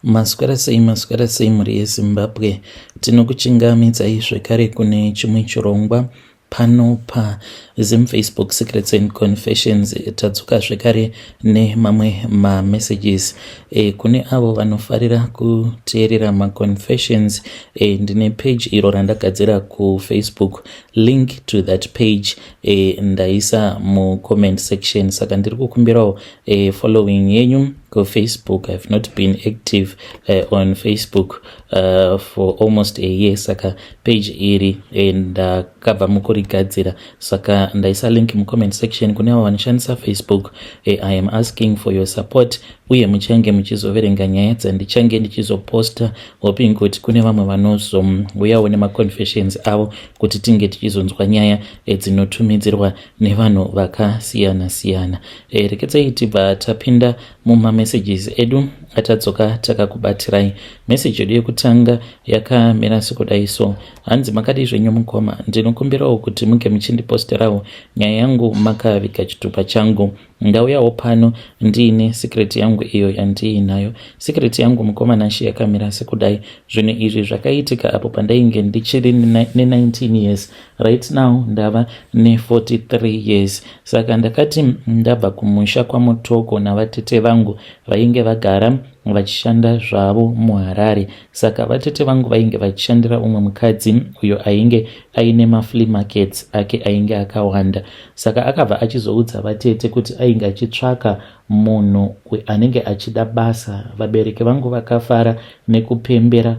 Maswera sei mhuri yeZimbabwe. Tinokuchingamidzai zvekare kune chimwe chirongwa pano paZimFacebook Secrets and Confessions. Tadzoka zvekare nemamwe mamessages kune avo vanofarira kuteerera maconfessions. Ndine page iro randagadzira kuFacebook. Link to that page ndaisa mucomment section, saka ndiri kukumbirawo following yenyu Facebook. I've not been active on Facebook for almost a year, saka page iri ndakabva mukurigadzira, saka ndaisa link mucomment section kune avo vanoshandisa Facebook. I am asking for your support, uye muchange muchizoverenga nyaya dzandichange ndichizoposta, hoping kuti kune vamwe vanozouyawo nemaconfessions avo kuti tinge tichizonzwa nyaya dzinotumidzirwa nevanhu vakasiyana siyana. Rekedzai tibva tapinda mumamessages edu atadzoka takakubatirai. Message yedu yekutanga yakamira sekudai so: hanzi makadi zvenyu mukoma, ndinokumbirawo kuti munge muchindiposterawo nyaya yangu makaviga chitupa changu. Ndauyawo pano ndiine secret yangu iyo yandiinayo. Secret yangu mukoma nashi yakamira sekudai: zvinhu izvi zvakaitika apo pandainge ndichiri ne19 years. Right now ndava ne43 years. Saka ndakati ndabva kumusha kwamutoko navatete vangu vainge vagara vachishanda zvavo muHarare. Saka vatete vangu vainge vachishandira umwe mukadzi uyo ainge aine maflea markets ake ainge akawanda. Saka akabva achizoudza vatete kuti ainge achitsvaka munhu anenge achida basa. Vabereki vangu vakafara nekupembera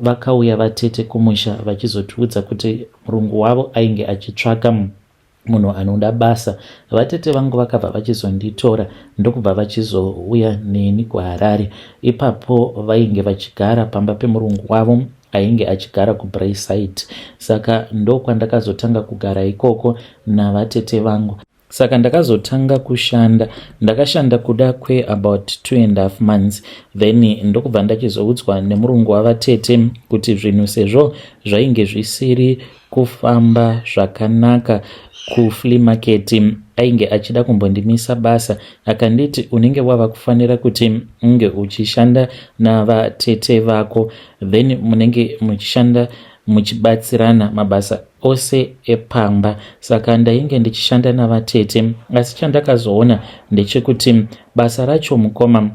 vakauya vatete kumusha vachizotiudza kuti murungu wavo ainge achitsvaka munhu anoda basa. Vatete vangu vakabva vachizonditora ndokubva vachizouya neni kuHarare. Ipapo vainge vachigara pamba pemurungu wavo ainge achigara kuBraeside. Saka ndokwandakazotanga kugara ikoko navatete vangu. Saka ndakazotanga kushanda. Ndakashanda kuda about 2.5 months. Then ndokubva ndachizoudzwa nemurungu wavatete kuti zvinhu sezvo zvainge zvisiri kufamba zvakanaka kuflea market, ainge achida kumbondimisa basa. Akanditi unenge wava kufanira kuti unge uchishanda navatete vako, then munenge muchishanda muchibatsirana mabasa ose epamba. Saka ndainge ndichishanda navatete, asi chandakazoona ndechekuti basa racho mukoma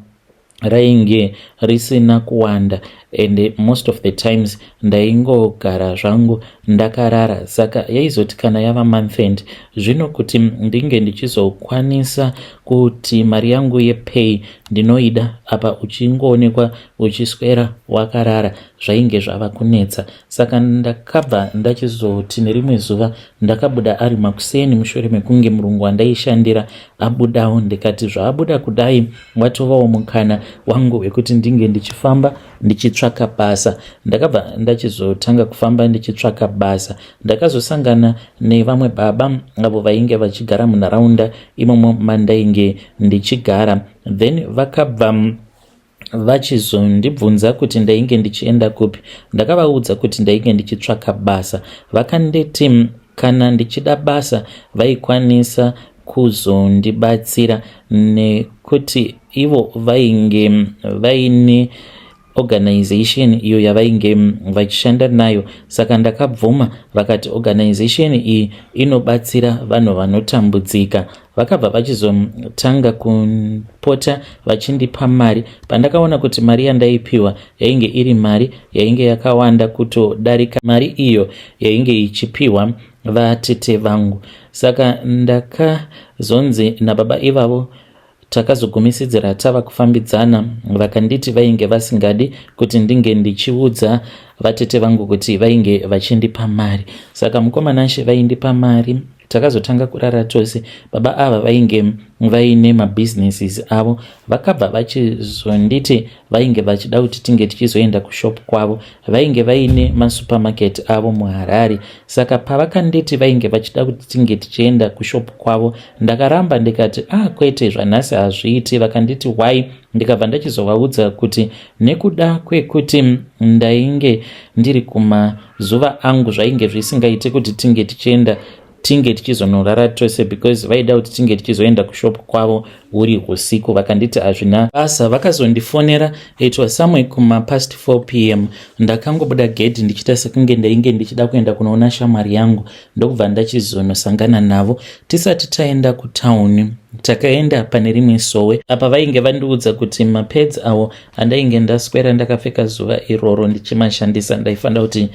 rainge risina kuwanda, and most of the times ndaingogara zvangu ndakarara. Saka yaizoti kana yava month end zvino kuti ndinge ndichizokwanisa kuti mari yangu yepay ndinoida apa uchingoonekwa uchiswera wakarara, zvainge zvava kunetsa. Saka ndakabva ndachizoti nerimwe zuva ndakabuda ari makuseni mushure mekunge murungu wandaishandira abudawo. Ndikati zvaabuda kudai watovawo mukana wangu wekuti ndinge ndichifamba ndichitsvaka basa. Ndakabva ndachizotanga kufamba ndichitsvaka basa. Ndakazosangana nevamwe baba avo vainge vachigara munharaunda imomo mandainge ndichigara. Then vakabva vachizondibvunza kuti ndainge ndichienda kupi. Ndakavaudza kuti ndainge ndichitsvaka basa. Vakanditi kana ndichida basa vaikwanisa kuzondibatsira nekuti ivo vainge vaine organization iyo yavainge vachishanda nayo. Saka ndakabvuma. Vakati organization iyi inobatsira vanhu vanotambudzika. Vakabva vachizotanga kupota vachindipa mari. Pandakaona kuti mari yandaipiwa yainge iri mari yainge yakawanda kutodarika mari iyo yainge ichipiwa vatete vangu. Saka ndakazonzi nababa ivavo takazogumisidzira tava kufambidzana. Vakanditi vainge vasingadi kuti ndinge ndichiudza vatete vangu kuti vainge vachindipa mari. Saka mukoma nashe vaindipa mari. Takazotanga kurara tose. Baba ava vainge vaine mabusinesses avo. Vakabva vachizonditi vainge vachida kuti tinge tichizoenda kushop kwavo. Vainge vaine masupermarket avo muHarare. Saka pavakanditi vainge vachida kuti tinge tichienda kushop kwavo, ndakaramba ndikati kwete, zvanhasi hazviiti. Vakanditi why? Ndikabva ndachizovaudza kuti nekuda kwekuti ndainge ndiri kumazuva angu zvainge zvisingaite kuti tinge tichienda tinge tichizonorara tose because vaida kuti tinge tichizoenda kushop kwavo uri usiku. Vakanditi hazvina basa. Vakazondifonera, it was somewhere past 4 p.m. ndakangobuda gate ndichita sekunge ndainge ndichida kuenda kunoona shamwari yangu, ndokubva ndachizonosangana navo. Tisati taenda kutauni takaenda pane rimwe sowe apa vainge vandiudza kuti mapads avo andainge ndaswera ndakapfeka zuva iroro ndichimashandisa ndaifanira kuti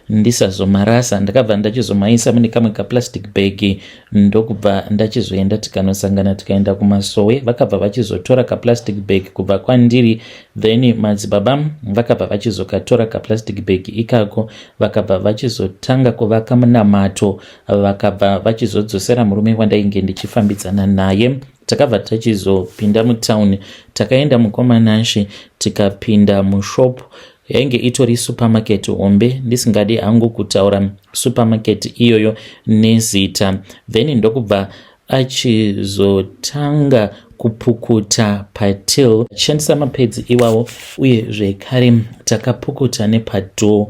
ndisazomarasa. Ndakabva ndachizomaisa mune kamwe kaplastic bag ndokubva ndachizoenda tikanosangana tikaenda kumasowe. Vakabva vachizotora kaplastic bag kubva kwandiri, then madzibaba vakabva vachizokatora kaplastic bag ikako vakabva vachizotanga kuvaka munamato, vakabva vachizodzosera murume wandainge ndichifambidzana naye. Takabva tachizopinda mutauni, takaenda mukomanashe tikapinda mushop yainge itori supermarket hombe, ndisingadi hangu kutaura supermarket iyoyo nezita. Then ndokubva achizotanga kupukuta patil achishandisa mapads iwawo, uye zvekare takapukuta nepadoo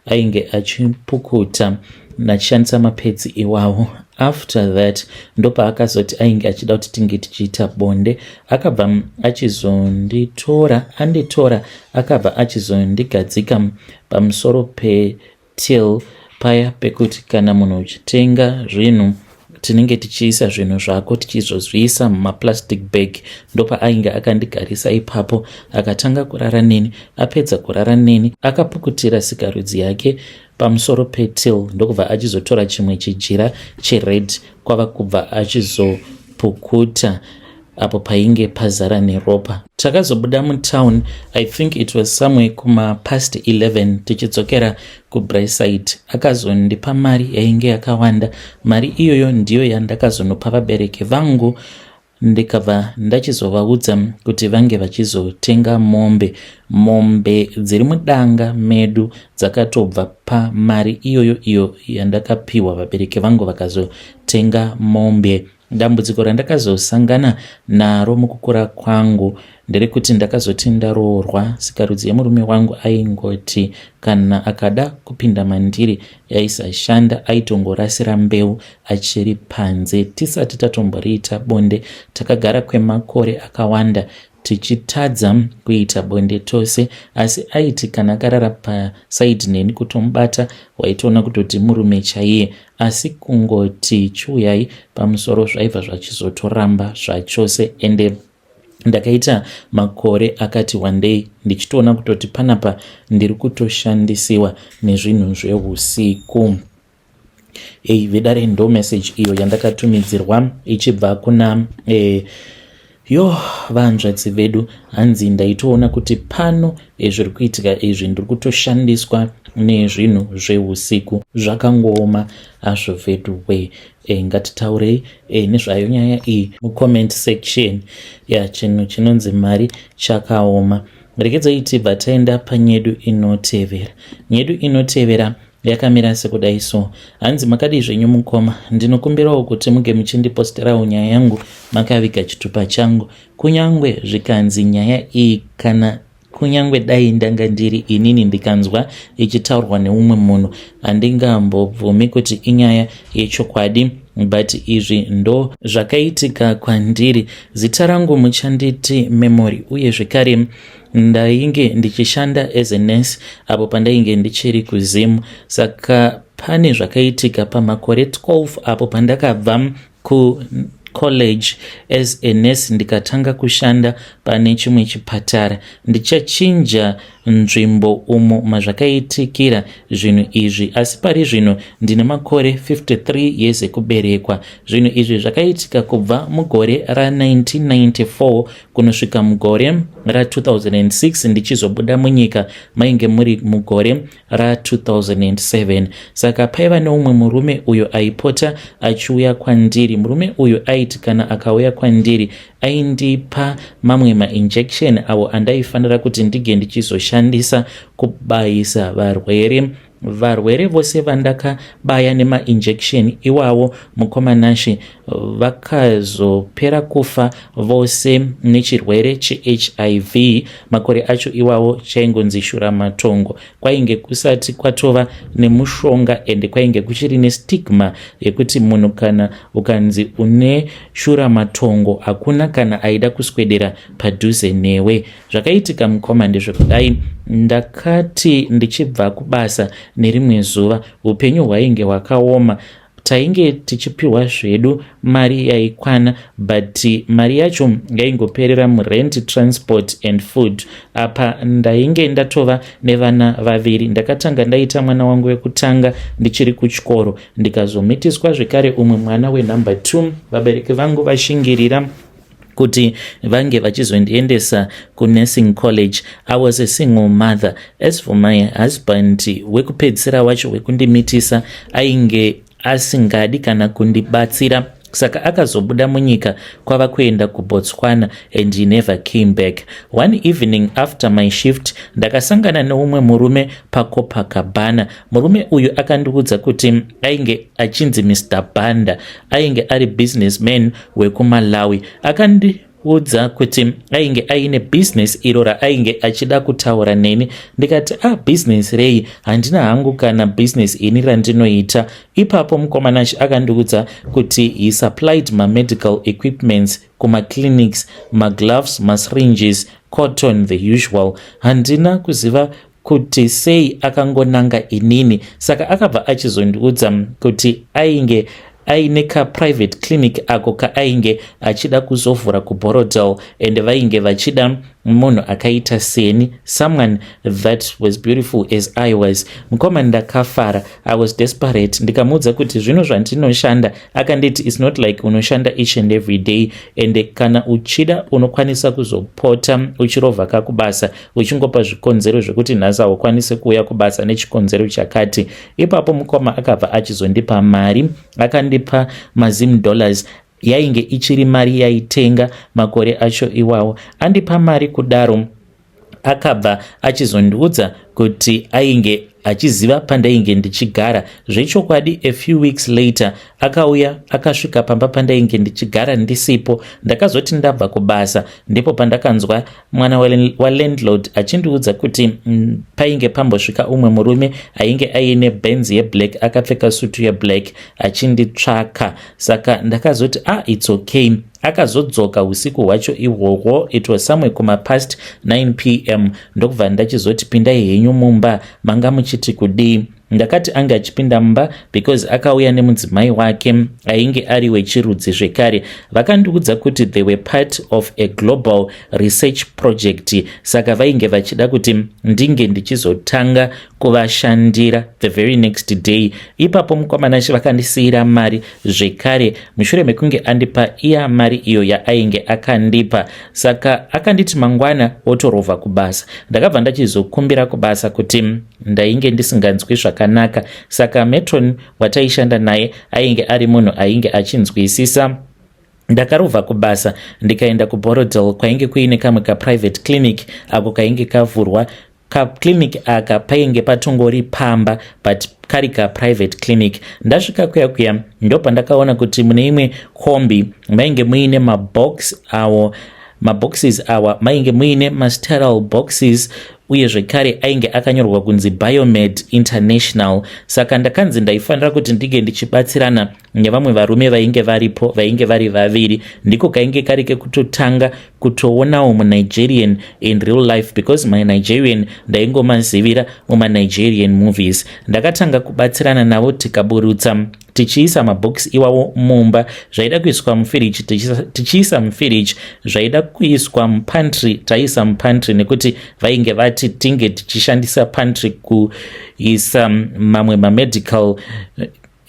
ainge achipukuta nachishandisa mapads iwawo. After that ndopaakazoti ainge achida kuti tinge tichiita bonde. Akabva anditora akabva achizondigadzika pamusoro petil paya pekuti kana munhu uchitenga zvinhu tinenge tichiisa zvinhu zvako tichizozviisa mumaplastic bag. Ndopa ainge akandigarisa ipapo akatanga kurara neni. Apedza kurara neni akapukutira sikarudzi yake pamusoro petil, ndokubva achizotora chimwe chijira chered kwava kubva achizopukuta apo painge pazara neropa. Takazobuda mutown, I think it was somewhere past 11 tichidzokera kuBraeside. Akazondipa mari yainge yakawanda. Mari iyoyo ndiyo yandakazonopa vabereki vangu, ndikabva ndachizovaudza kuti vange vachizotenga mombe dziri mudanga medu dzakatobva pamari iyo yandakapiwa. Vabereki vangu vakazotenga mombe. Dambudziko randakazosangana naro mukukura kwangu nderekuti ndakazoti ndaroorwa. Sikarudzi yemurume wangu aingoti kana akada kupinda mandiri yaisashanda aitongorasira mbeu achiri panze. Tisati tatomboriita bonde takagara kwemakore akawanda tichitadza kuita bonde tose, asi aiti kana akarara pasaidi neni kutomubata waitoona kutoti murume chaiye, asi kungoti chiuyai pamusoro zvaibva zvachizotoramba zvachose. Ende ndakaita makore akati one day ndichitoona kutoti panapa ndiri kutoshandisiwa nezvinhu zveusiku. Vedare ndo message iyo yandakatumidzirwa ichibva kuna vanzvadzi vedu. Hanzi ndaitoona kuti pano zviri kuitika izvi ndiri kutoshandiswa nezvinhu zveusiku. Zvakangooma azvo vedu we. Ngatitaurei nezvayo nyaya iyi mucomment section. Chinhu chinonzi mari chakaoma. Rekedzai tibva taenda panyedu inotevera. Nyedu inotevera yakamira sekudai so. Hanzi makadi zvenyu mukoma, ndinokumbirawo kuti muge muchindiposterawo nyaya yangu makaviga chitupa changu. Kunyangwe zvikanzi nyaya iyi kana kunyangwe dai ndanga ndiri inini ndikanzwa ichitaurwa neumwe munhu, handingambobvumi kuti inyaya yechokwadi, but izvi ndo zvakaitika kwandiri. Zita rangu muchanditi Memory, uye zvekare ndainge ndichishanda as a nurse apo pandainge ndichiri kuZimu. Saka pane zvakaitika pamakore 12 apo pandakabva college as a nurse ndikatanga kushanda pane chimwe chipatara. Ndichachinja nzvimbo umo mazvakaitikira zvinhu izvi, asi pari zvino ndine makore 53 years ekuberekwa. Zvinhu izvi zvakaitika kubva mugore ra1994 kunosvika mugore ra2006 ndichizobuda munyika mainge muri mugore ra2007. Saka paiva neumwe murume uyo aipota achiuya kwandiri. Murume uyo aiti kana akauya kwandiri aindipa mamwe ma-injection avo andaifanira kuti ndige ndichizoshandisa kubayisa varwere varwere vose vandakabaya nemainjection iwawo mukomanashe vakazopera kufa vose nechirwere cheHIV. makore acho iwawo chaingonzi shuramatongo. Kwainge kusati kwatova nemushonga ende kwainge kuchiri nestigma yekuti munhu kana ukanzi une shuramatongo hakuna kana aida kuswedera padhuze newe. Zvakaitika mukoma ndezvekudai ndakati ndichibva kubasa nerimwe zuva upenyu hwainge hwakaoma. Tainge tichipiwa zvedu mari yaikwana, but mari yacho yaingoperera murent, transport and food. Apa ndainge ndatova nevana vaviri. Ndakatanga ndaita mwana wangu wekutanga ndichiri kuchikoro, ndikazomitiswa zvekare umwe mwana wenumber 2. Vabereki vangu vashingirira kuti vange vachizondiendesa kunursing college. I was a single mother. As for my husband, wekupedzisira wacho wekundimitisa ainge asingadi kana kundibatsira, saka akazobuda munyika kwava kuenda kuBotswana and he never came back. One evening after my shift ndakasangana neumwe murume paCopacabana. Murume uyu akandiudza kuti ainge achinzi Mr. Banda, ainge ari businessman wekuMalawi. Udza kuti ainge aine business iro raainge achida kutaura neni. Ndikati business rei, handina hangu kana business ini randinoita. Ipapo mukomanashi akandiudza kuti he supplied ma medical equipments kuma clinics, ma gloves, ma syringes, cotton, the usual. Handina kuziva kuti sei akangonanga inini, saka akabva achizondiudza kuti ainge aine ka private clinic ako kaainge achida kuzovhura kuBorodale and vainge vachida munhu akaita seni, someone that was beautiful as I was. Mukoma ndakafara, I was desperate. Ndikamudza kuti zvino zvandinoshanda, akanditi it's not like unoshanda each and every day, and kana uchida unokwanisa kuzopota uchirovhaka kubasa uchingopa zvikonzero zvekuti nhasi haukwanise kuuya kubasa nechikonzero chakati. Ipapo mukoma akabva achizondipa mari, akandipa $10. Yainge ichiri mari yaitenga makore acho iwawo. Andipa mari kudaro akabva achizondiudza kuti ainge achiziva pandainge ndichigara. Zvechokwadi a few weeks later akauya akasvika pamba pandainge ndichigara ndisipo. Ndakazoti ndabva kubasa ndipo pandakanzwa mwana walandlord achindiudza kuti painge pambosvika umwe murume ainge aine Benz yeblack, akapfeka sutu yeblack achinditsvaka. Saka ndakazoti it's okay. Akazodzoka usiku hwacho ihwohwo, it was somewhere kuma past 9 p.m. ndokubva ndachizoti pindai henyu mumba, manga muchiti kudii. Ndakati anga achipinda mumba because akauya nemudzimai wake ainge ari wechirudzi zvekare. Vakandiudza kuti they were part of a global research project, saka vainge vachida kuti ndinge ndichizotanga kuvashandira the very next day. Ipapo mukomanashi vakandisiyira mari zvekare mushure mekunge andipa iya mari iyo yaainge akandipa. Saka akanditi mangwana otorovha kubasa. Ndakabva ndachizokumbira kubasa kuti ndainge ndisinganzwi zvakanaka, saka matron wataishanda naye ainge ari munhu ainge achinzwisisa. Ndakarovha kubasa ndikaenda kuBorodale kwainge kuine kamwe ka private clinic ako kainge kavhurwa. Ka clinic aka painge patongori pamba but kari ka private clinic. Ndasvika kuya ndopa ndakaona kuti mune imwe kombi mainge muine maboxes awa mainge muine masterile boxes, uye zvekare ainge akanyorwa kunzi Biomed International. Saka ndakanzi ndaifanira kuti ndige ndichibatsirana nevamwe varume vainge varipo, vainge vari vaviri. Ndiko kainge kari kekutotanga kutoonawo muNigerian in real life because my Nigerian ndaingomazivira mumaNigerian movies. Ndakatanga kubatsirana navo tikaburutsa tichiisa mabox iwawo mumba. Zvaida kuiswa mufiriji tichiisa mufiriji, zvaida kuiswa mupantry taisa mupantry, nekuti vainge vati tinge tichishandisa pantry kuisa mamwe mamedical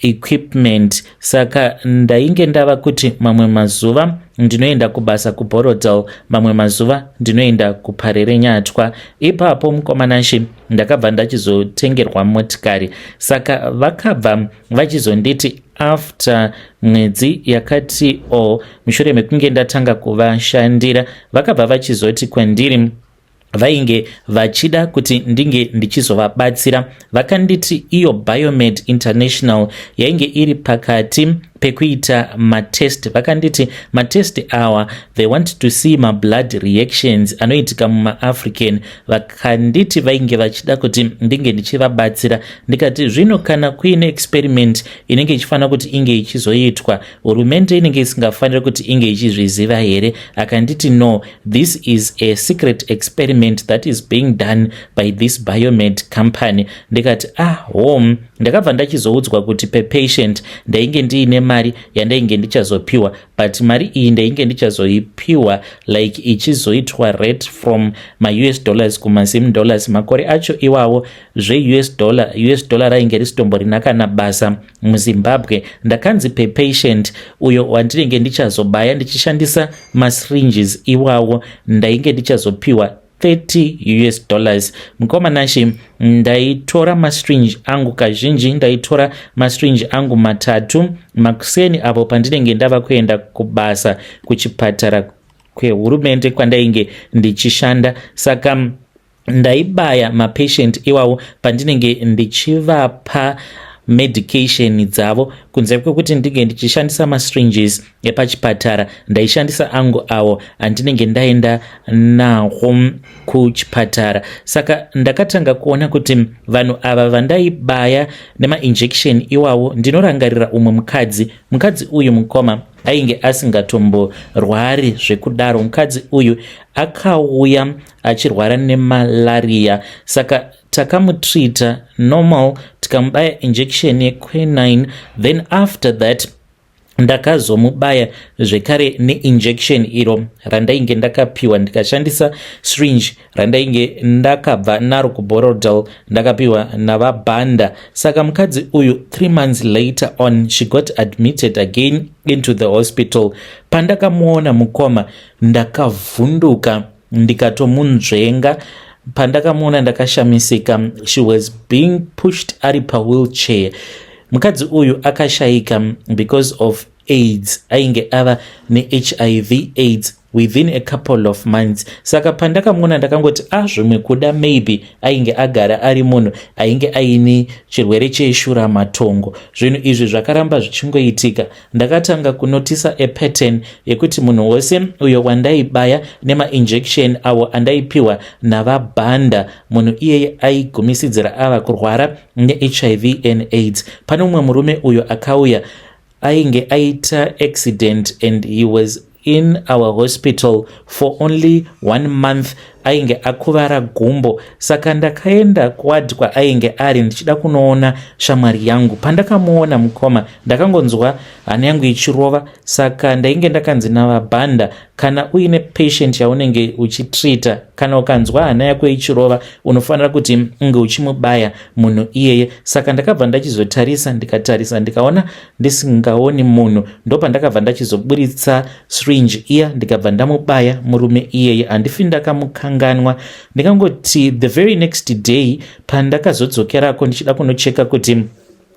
equipment. Saka ndainge ndava kuti mamwe mazuva ndinoenda kubasa kuBorodale, mamwe mazuva ndinoenda kuParere Nyatwa. Ipapo mukomanashi ndakabva ndachizotengerwa motikari. Saka vakabva vachizonditi after mwedzi yakati mushure mekunge ndatanga kuvashandira, vakabva vachizoti kwandiri vainge vachida kuti ndinge ndichizovabatsira. Vakanditi iyo Biomed International yainge iri pakati pekuita matest. Vakanditi matest awa they want to see ma blood reactions anoitika muma-African. Vakanditi vainge vachida kuti ndinge ndichivabatsira. Ndikati zvino kana kuine experiment inenge ichifanira kuti inge ichizoitwa, hurumende inenge isingafaniri kuti inge ichizviziva here? Akanditi no, this is a secret experiment that is being done by this Biomed company. Ndikati home, ndakabva ndachizoudzwa kuti per patient ndainge ndiine mari yandainge ndichazopiwa, but mari iyi ndainge ndichazoipiwa like ichizoitwa rate from ma-US dollars kuma-sim dollars. Makore acho iwawo zve-US dollar rainge risitomborina kana basa muZimbabwe. Ndakanzi per patient uyo wandinenge ndichazobaya ndichishandisa ma-syringes iwawo ndainge ndichazopiwa $30. Mukoma nashi ndaitora ma-syringe angu kazhinji, ndaitora ma-syringe angu 3 makuseni apo pandinenge ndava kuenda kubasa kuchipatara kwehurumende kwandainge ndichishanda. Saka ndaibaya mapatient iwawo pandinenge ndichivapa medication dzavo. Kunze kwekuti ndinge ndichishandisa ma-syringes epachipatara, ndaishandisa angu awo andinenge ndaenda nawo kuchipatara. Saka ndakatanga kuona kuti vanhu ava vandaibaya nema-injection iwawo, ndinorangarira umwe mukadzi uyu mukoma ainge asingatomborwari zvekudaro. Mukadzi uyu akauya achirwara nemalaria, saka takamutrita normal, tikamubaya injection ye-quinine, then after that ndakazomubaya zvekare neinjection iro randainge ndakapiwa, ndikashandisa syringe randainge ndakabva naro kuBorodal ndakapiwa navaBhanda. Saka mukadzi uyu 3 months later on she got admitted again into the hospital. Pandakamuona mukoma ndakavhunduka ndikatomunzvenga. Pandakamuona ndakashamisika. She was being pushed ari pawheelchair. Mukadzi uyu akashayika because of AIDS, ainge ava ne-HIV AIDS within a couple of months. Saka pandakamuona ndakangoti zvimwe kuda maybe ainge agara ari munhu ainge aine chirwere cheshura matongo. Zvinhu izvi zvakaramba zvichingoitika. Ndakatanga kunotisa a pattern yekuti munhu wose uyo wandaibaya nema-injection awo andaipiwa navaBhanda, munhu iyeye aigumisidzira ava kurwara ne-HIV and AIDS. Pane umwe murume uyo akauya ainge aita accident and he was in our hospital for only 1 month. Ainge akuvara gumbo. Saka ndakaenda kuwadi kwaainge ari ndichida kunoona shamwari yangu. Pandakamuona mukoma ndakangonzwa hana yangu ichirova. Saka ndainge ndakanzi navaBhanda, kana uine patient yaunenge uchitrita, kana ukanzwa hana yako ichirova unofanira kuti unge uchimubaya munhu iyeye. Saka ndakabva ndachizotarisa, ndikatarisa ndikaona ndisingaoni munhu, ndopandakabva ndachizoburitsa syringe iya ndikabva ndamubaya murume iyeye. Handifi ndakamukanganwa. Ndikangoti the very next day pandakazodzokerako ndichida kunocheka kuti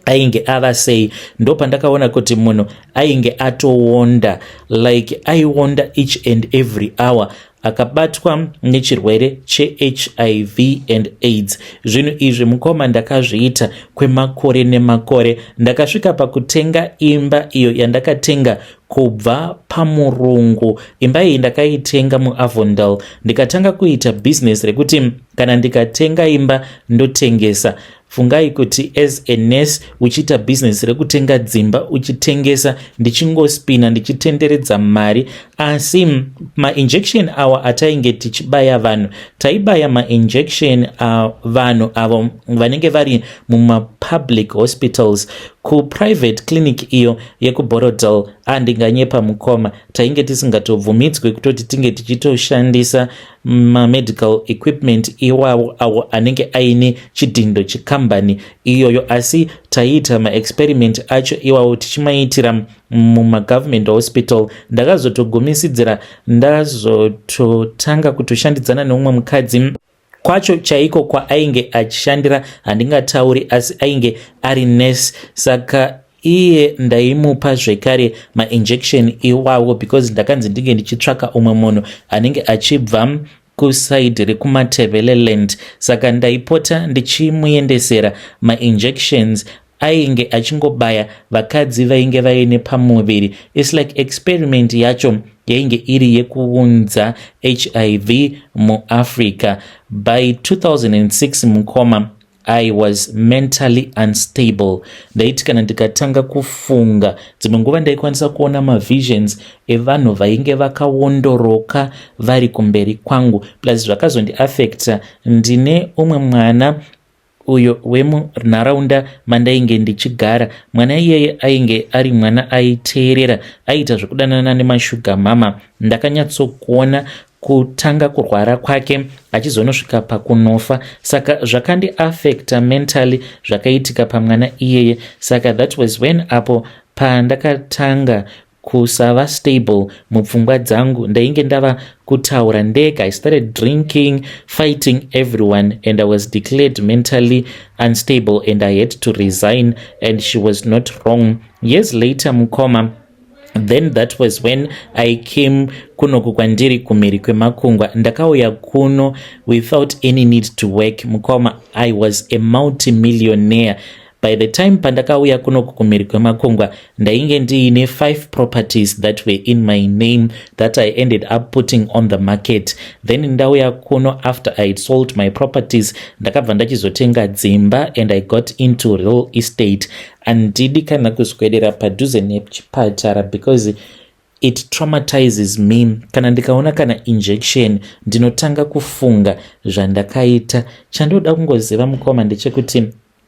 ainge ava sei, ndo pandakaona kuti munhu ainge atowonda, like aiwonda each and every hour. Akabatwa nechirwere che-HIV and AIDS. Zvinhu izvi mukoma ndakazviita kwemakore nemakore. Ndakasvika pakutenga imba iyo yandakatenga kubva pamurungu. Imba iyi ndakaitenga muAvondale. Ndikatanga kuita business rekuti kana ndikatenga imba ndotengesa. Fungai kuti as a nurse uchiita business rekutenga dzimba uchitengesa, ndichingospina ndichitenderedza mari. Asi ma-injection awa atainge tichibaya vanhu, taibaya ma-injection vanhu avo vanenge vari muma-public hospitals. Ku-private clinic iyo yekuBorodal ndinganyepa mukoma, tainge tisingatobvumidzwe kutoti tinge tichitoshandisa ma-medical equipment iwawo awo anenge aine chidhindo chikambani iyoyo. Asi taiita ma-experiment acho iwawo tichimaitira muma-government hospital. Ndakazotogumisidzira ndazototanga kutoshandidzana neumwe mukadzi kwacho chaiko kwaainge achishandira handingatauri, asi ainge ari nurse. Saka iye ndaimupa zvekare ma-injection iwawo because ndakanzi ndinge ndichitsvaka umwe munhu anenge achibva kusaidi rekumateveleland. Saka ndaipota ndichimuendesera ma-injections ainge achingobaya vakadzi vainge vaine pamuviri. It's like experiment yacho yainge iri yekuunza HIV muAfrica. By 2006 mukoma, I was mentally unstable. Ndaiti kana ndikatanga kufunga, dzimwe nguva ndaikwanisa kuona mavisions evanhu vainge vakawondoroka vari kumberi kwangu. Plus zvakazondiafecta, ndine umwe mwana uyo wemunharaunda mandainge ndichigara. Mwana iyeye ainge ari mwana aiteerera, aiita zvekudanana nemashuga mama. Ndakanyatsokuona kutanga kurwara kwake achizonosvika pakunofa. Saka zvakandiafecta mentally zvakaitika pamwana iyeye. Saka that was when apo pandakatanga kusava stable mupfungwa dzangu. Ndainge ndava kutaura ndega. I started drinking, fighting everyone, and I was declared mentally unstable and I had to resign, and she was not wrong. Years later mukoma, then that was when I came kuno kukwandiri kumiri kwemakungwa. Ndakauya kuno without any need to work mukoma. I was a multi-millionaire. By the time pandakauya kuno kumiri kwemakungwa, ndainge ndiine 5 properties that were in my name that I ended up putting on the market. Then ndauya kuno after I had sold my properties, ndakabva ndachizotenga dzimba and I got into real estate. Andidi kana kuswedera padhuze nechipatara because it traumatizes me. Kana ndikaona kana injection ndinotanga kufunga zvandakaita. Chandoda kungoziva mukoma ndechekuti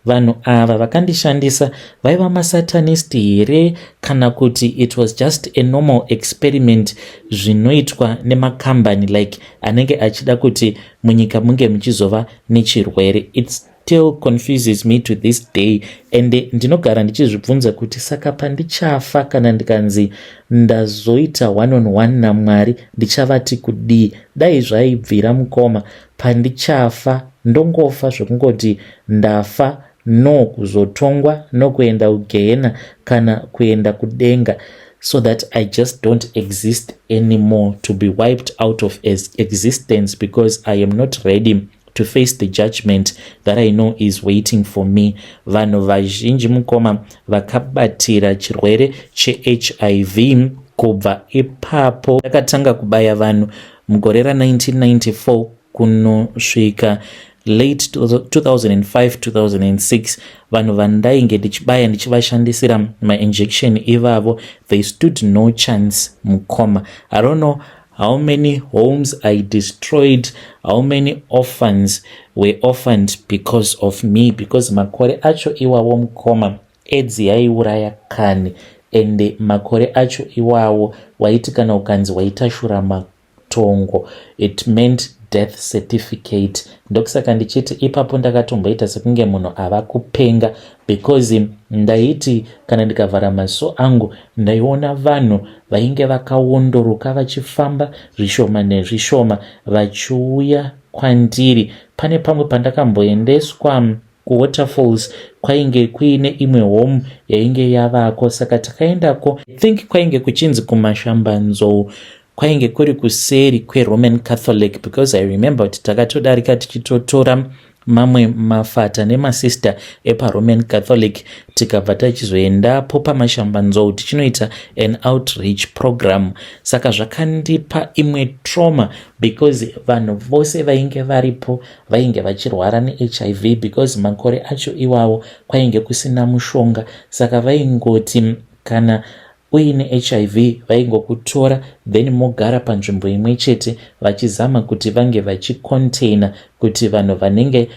vanhu ava vakandishandisa vaiva masatanist here kana kuti it was just a normal experiment zvinoitwa nemakambani like anenge achida kuti munyika munge muchizova nechirwere. It still confuses me to this day, and ndinogara ndichizvibvunza kuti saka pandichafa kana ndikanzi ndazoita one-on-one naMwari ndichavati kudii. Dai zvaibvira mukoma, pandichafa ndongofa zvekungoti ndafa, no kuzotongwa, no kuenda ugehena kana kuenda kudenga, so that I just don't exist anymore, to be wiped out of existence because I am not ready to face the judgment that I know is waiting for me. Vanhu vazhinji mukoma vakabatira chirwere cheHIV. Kubva ipapo ndakatanga kubaya vanhu mugore ra1994 kunosvika late 2005-2006. vanhu vandainge ndichibaya ndichivashandisira ma-injection ivavo, they stood no chance mukoma. I don't know how many homes I destroyed, how many orphans were orphaned because of me, because makore acho iwawo mukoma AIDS yaiuraya kani, ende makore acho iwawo waiti kana ukanzi waita shura matongo, it meant death certificate. Ndokusaka ndichiti ipapo ndakatomboita sekunge munhu ava kupenga, because ndaiti kana ndikavhara maso angu ndaiona vanhu vainge vakawondoroka vachifamba zvishoma nezvishoma vachiuya kwandiri. Pane pamwe pandakamboendeswa kuwaterfalls kwainge kuine imwe home yainge yavako, saka takaendako. I think kwainge kuchinzi kumashambanzou, kwainge kuri kuseri kweRoman Catholic, because I remember kuti takatodarika tichitotora mamwe mafata nemasista epaRoman Catholic tikabva tachizoendapo pamashambanzou tichinoita an outreach program. Saka zvakandipa imwe trauma, because vanhu vose vainge varipo vainge vachirwara neHIV, because makore acho iwawo kwainge kusina mushonga. Saka vaingoti kana uine HIV vaingokutora then mogara panzvimbo imwe chete vachizama kuti vange vachicontaina kuti vanhu vanenge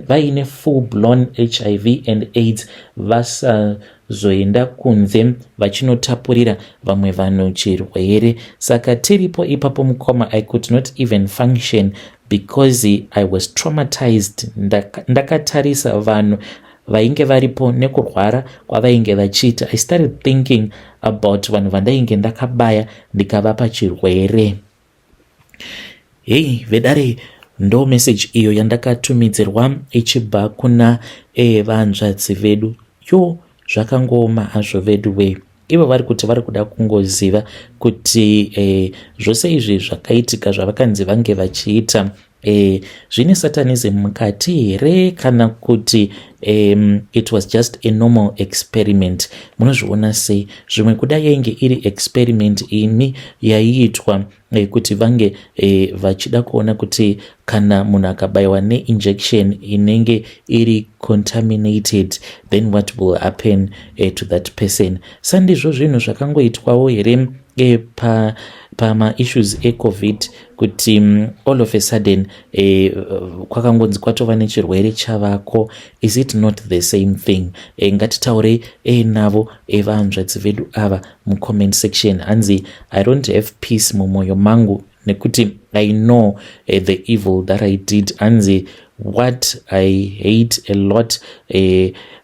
vaine full blown HIV and AIDS vasazoenda kunze vachinotapurira vamwe vanhu chirwere. Saka tiripo ipapo mukoma, I could not even function because I was traumatized. Ndakatarisa vanhu vainge varipo nekurwara kwavainge vachiita. I started thinking about vanhu vandainge ndakabaya ndikavapa chirwere. Hey vedare, ndo message iyo yandakatumidzirwa ichibva kuna vanzvadzi vedu. Yo zvakangoma hazvo vedu we. ivo vari kuti vari kuda kungoziva kuti zvose izvi zvakaitika zvavakanzi vange vachiita zvine satanism mukati here kana kuti it was just a normal experiment. Munozviona sei? Zvimwe kudai yainge iri experiment imi yaiitwa kuti vange vachida kuona kuti kana munhu akabayiwa neinjection inenge iri contaminated then what will happen to that person. Sandizvo zvinhu zvakangoitwawo here pama-issues eCovid kuti all of a sudden kwakangonzi kwatova nechirwere chavako. Is it not the same thing? Ngatitaurei navo vahanzvadzi vedu ava mucomment section. Hanzi I don't have peace mumwoyo mangu nekuti I know the evil that I did. Hanzi what I hate a lot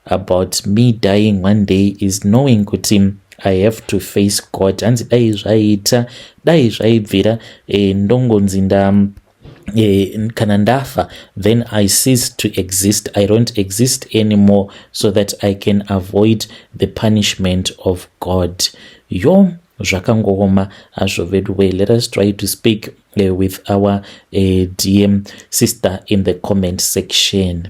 about me dying one day is knowing kuti I have to face God. Hanzi dai zvaibvira ndongonzi kana ndafa then I cease to exist. I don't exist anymore so that I can avoid the punishment of God. Zvakangooma hazvo vedu we. Let us try to speak with our DM sister in the comment section.